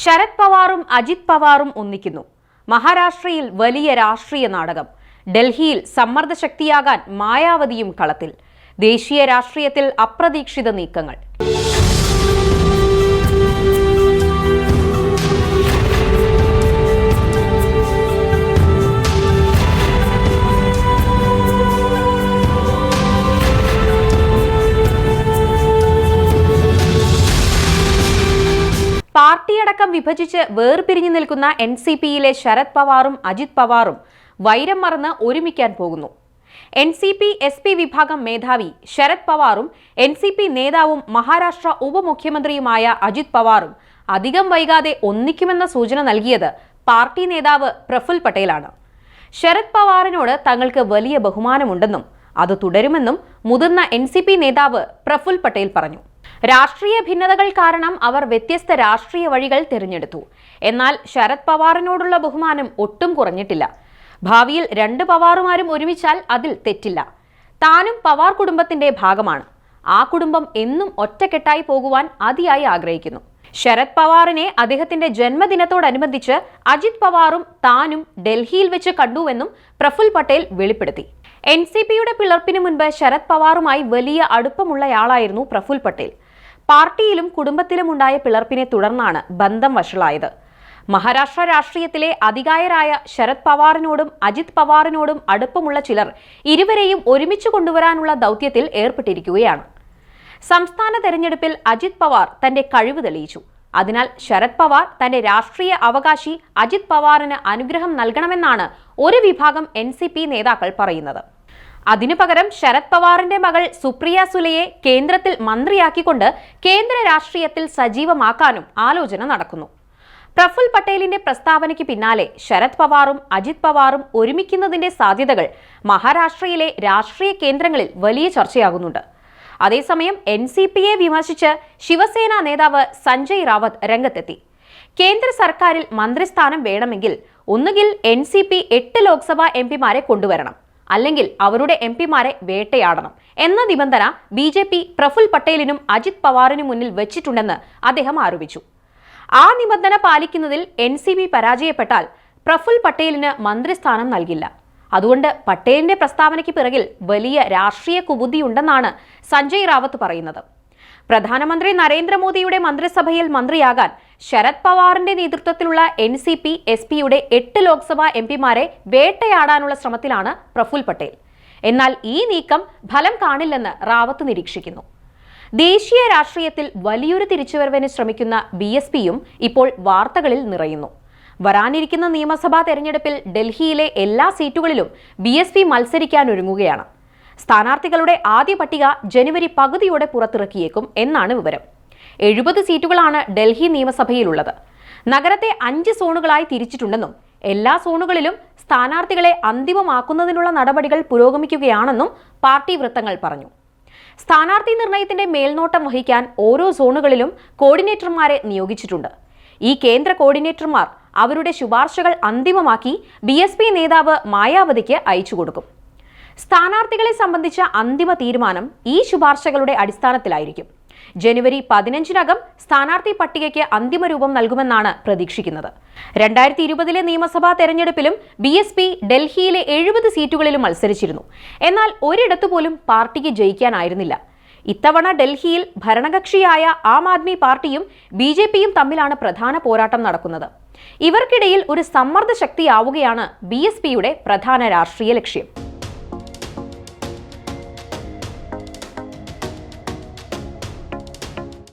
ശരത് പവാറും അജിത് പവാറും ഒന്നിക്കുന്നു. മഹാരാഷ്ട്രയിൽ വലിയ രാഷ്ട്രീയ നാടകം. ഡൽഹിയിൽ സമ്മർദ്ദ ശക്തിയാകാൻ മായാവതിയും കളത്തിൽ. ദേശീയ രാഷ്ട്രീയത്തിൽ അപ്രതീക്ഷിത നീക്കങ്ങൾ. പാർട്ടിയടക്കം വിഭജിച്ച് വേർപിരിഞ്ഞു നിൽക്കുന്ന NCPയിലെ ശരത് പവാറും അജിത് പവാറും വൈരം മറന്ന് ഒരുമിക്കാൻ പോകുന്നു. NCP SP വിഭാഗം മേധാവി ശരത് പവാറും NCP നേതാവും മഹാരാഷ്ട്ര ഉപമുഖ്യമന്ത്രിയുമായ അജിത് പവാറും അധികം വൈകാതെ ഒന്നിക്കുമെന്ന സൂചന നൽകിയത് പാർട്ടി നേതാവ് പ്രഫുൽ പട്ടേലാണ്. ശരത് പവാറിനോട് തങ്ങൾക്ക് വലിയ ബഹുമാനമുണ്ടെന്നും അത് തുടരുമെന്നും മുതിർന്ന NCP നേതാവ് പ്രഫുൽ പട്ടേൽ പറഞ്ഞു. രാഷ്ട്രീയ ഭിന്നതകൾ കാരണം അവർ വ്യത്യസ്ത രാഷ്ട്രീയ വഴികൾ തിരഞ്ഞെടുത്തു. എന്നാൽ ശരത് പവാറിനോടുള്ള ബഹുമാനം ഒട്ടും കുറഞ്ഞിട്ടില്ല. ഭാവിയിൽ രണ്ട് പവാറുമാരും ഒരുമിച്ചാൽ അതിൽ തെറ്റില്ല. താനും പവാർ കുടുംബത്തിന്റെ ഭാഗമാണ്. ആ കുടുംബം എന്നും ഒറ്റക്കെട്ടായി പോകുവാൻ അതിയായി ആഗ്രഹിക്കുന്നു. ശരത് പവാറിനെ അദ്ദേഹത്തിന്റെ ജന്മദിനത്തോടനുബന്ധിച്ച് അജിത് പവാറും താനും ഡൽഹിയിൽ വെച്ച് കണ്ടുവെന്നും പ്രഫുൽ പട്ടേൽ വെളിപ്പെടുത്തി. NCPയുടെ പിളർപ്പിന് മുൻപ് ശരത് പവാറുമായി വലിയ അടുപ്പമുള്ളയാളായിരുന്നു പ്രഫുൽ പട്ടേൽ. പാർട്ടിയിലും കുടുംബത്തിലും ഉണ്ടായ പിളർപ്പിനെ തുടർന്നാണ് ബന്ധം വഷളായത്. മഹാരാഷ്ട്ര രാഷ്ട്രീയത്തിലെ അതികായരായ ശരത് പവാറിനോടും അജിത് പവാറിനോടും അടുപ്പമുള്ള ചിലർ ഇരുവരെയും ഒരുമിച്ച് കൊണ്ടുവരാനുള്ള ദൗത്യത്തിൽ ഏർപ്പെട്ടിരിക്കുകയാണ്. സംസ്ഥാന തെരഞ്ഞെടുപ്പിൽ അജിത് പവാർ തന്റെ കഴിവ് തെളിയിച്ചു. അതിനാൽ ശരത് പവാർ തന്റെ രാഷ്ട്രീയ അവകാശി അജിത് പവാറിന് അനുഗ്രഹം നൽകണമെന്നാണ് ഒരു വിഭാഗം NCP നേതാക്കൾ പറയുന്നത്. അതിനു പകരം ശരത് പവാറിന്റെ മകൾ സുപ്രിയ സുലെയെ കേന്ദ്രത്തിൽ മന്ത്രിയാക്കിക്കൊണ്ട് കേന്ദ്ര രാഷ്ട്രീയത്തിൽ സജീവമാക്കാനും ആലോചന നടക്കുന്നു. പ്രഫുൽ പട്ടേലിന്റെ പ്രസ്താവനയ്ക്ക് പിന്നാലെ ശരത് പവാറും അജിത് പവാറും ഒരുമിക്കുന്നതിന്റെ സാധ്യതകൾ മഹാരാഷ്ട്രയിലെ രാഷ്ട്രീയ കേന്ദ്രങ്ങളിൽ വലിയ ചർച്ചയാകുന്നുണ്ട്. അതേസമയം NCPയെ വിമർശിച്ച് ശിവസേന നേതാവ് സഞ്ജയ് റാവത്ത് രംഗത്തെത്തി. കേന്ദ്ര സർക്കാരിൽ മന്ത്രിസ്ഥാനം വേണമെങ്കിൽ ഒന്നുകിൽ NCP 8 ലോക്സഭാ MPമാരെ കൊണ്ടുവരണം, അല്ലെങ്കിൽ അവരുടെ MPമാരെ വേട്ടയാടണം എന്ന നിബന്ധന BJP പ്രഫുൽ പട്ടേലിനും അജിത് പവാറിനും മുന്നിൽ വെച്ചിട്ടുണ്ടെന്ന് അദ്ദേഹം ആരോപിച്ചു. ആ നിബന്ധന പാലിക്കുന്നതിൽ NCP പരാജയപ്പെട്ടാൽ പ്രഫുൽ പട്ടേലിന് മന്ത്രിസ്ഥാനം നൽകില്ല. അതുകൊണ്ട് പട്ടേലിന്റെ പ്രസ്താവനയ്ക്ക് പിറകിൽ വലിയ രാഷ്ട്രീയ കുബുദ്ധിയുണ്ടെന്നാണ് സഞ്ജയ് റാവത്ത് പറയുന്നത്. പ്രധാനമന്ത്രി നരേന്ദ്രമോദിയുടെ മന്ത്രിസഭയിൽ മന്ത്രിയാകാൻ ശരത് പവാറിന്റെ നേതൃത്വത്തിലുള്ള NCP SPയുടെ 8 ലോക്സഭാ MPമാരെ വേട്ടയാടാനുള്ള ശ്രമത്തിലാണ് പ്രഫുൽ പട്ടേൽ. എന്നാൽ ഈ നീക്കം ഫലം കാണില്ലെന്ന് റാവത്ത് നിരീക്ഷിക്കുന്നു. ദേശീയ രാഷ്ട്രീയത്തിൽ വലിയൊരു തിരിച്ചുവരവിന് ശ്രമിക്കുന്ന BSPയും ഇപ്പോൾ വാർത്തകളിൽ നിറയുന്നു. വരാനിരിക്കുന്ന നിയമസഭാ തെരഞ്ഞെടുപ്പിൽ ഡൽഹിയിലെ എല്ലാ സീറ്റുകളിലും BSP മത്സരിക്കാനൊരുങ്ങുകയാണ്. സ്ഥാനാർത്ഥികളുടെ ആദ്യ പട്ടിക ജനുവരി പകുതിയോടെ പുറത്തിറക്കിയേക്കും എന്നാണ് വിവരം. 70 സീറ്റുകളാണ് ഡൽഹി നിയമസഭയിലുള്ളത്. നഗരത്തെ 5 സോണുകളായി തിരിച്ചിട്ടുണ്ടെന്നും എല്ലാ സോണുകളിലും സ്ഥാനാർത്ഥികളെ അന്തിമമാക്കുന്നതിനുള്ള നടപടികൾ പുരോഗമിക്കുകയാണെന്നും പാർട്ടി വൃത്തങ്ങൾ പറഞ്ഞു. സ്ഥാനാർത്ഥി നിർണയത്തിന്റെ മേൽനോട്ടം വഹിക്കാൻ ഓരോ സോണുകളിലും കോർഡിനേറ്റർമാരെ നിയോഗിച്ചിട്ടുണ്ട്. ഈ കേന്ദ്ര കോർഡിനേറ്റർമാർ അവരുടെ ശുപാർശകൾ അന്തിമമാക്കി BSP നേതാവ് മായാവതിക്ക് അയച്ചു കൊടുക്കും. സ്ഥാനാർത്ഥികളെ സംബന്ധിച്ച അന്തിമ തീരുമാനം ഈ ശുപാർശകളുടെ അടിസ്ഥാനത്തിലായിരിക്കും. ജനുവരി 15-നകം സ്ഥാനാർത്ഥി പട്ടികയ്ക്ക് അന്തിമ രൂപം നൽകുമെന്നാണ് പ്രതീക്ഷിക്കുന്നത്. 2020 നിയമസഭാ തെരഞ്ഞെടുപ്പിലും BSP ഡൽഹിയിലെ 70 സീറ്റുകളിലും മത്സരിച്ചിരുന്നു. എന്നാൽ ഒരിടത്തുപോലും പാർട്ടിക്ക് ജയിക്കാനായിരുന്നില്ല. ഇത്തവണ ഡൽഹിയിൽ ഭരണകക്ഷിയായ ആം ആദ്മി പാർട്ടിയും BJPയും തമ്മിലാണ് പ്രധാന പോരാട്ടം നടക്കുന്നത്. ഇവർക്കിടയിൽ ഒരു സമ്മർദ്ദ ശക്തിയാവുകയാണ് BSPയുടെ പ്രധാന രാഷ്ട്രീയ ലക്ഷ്യം.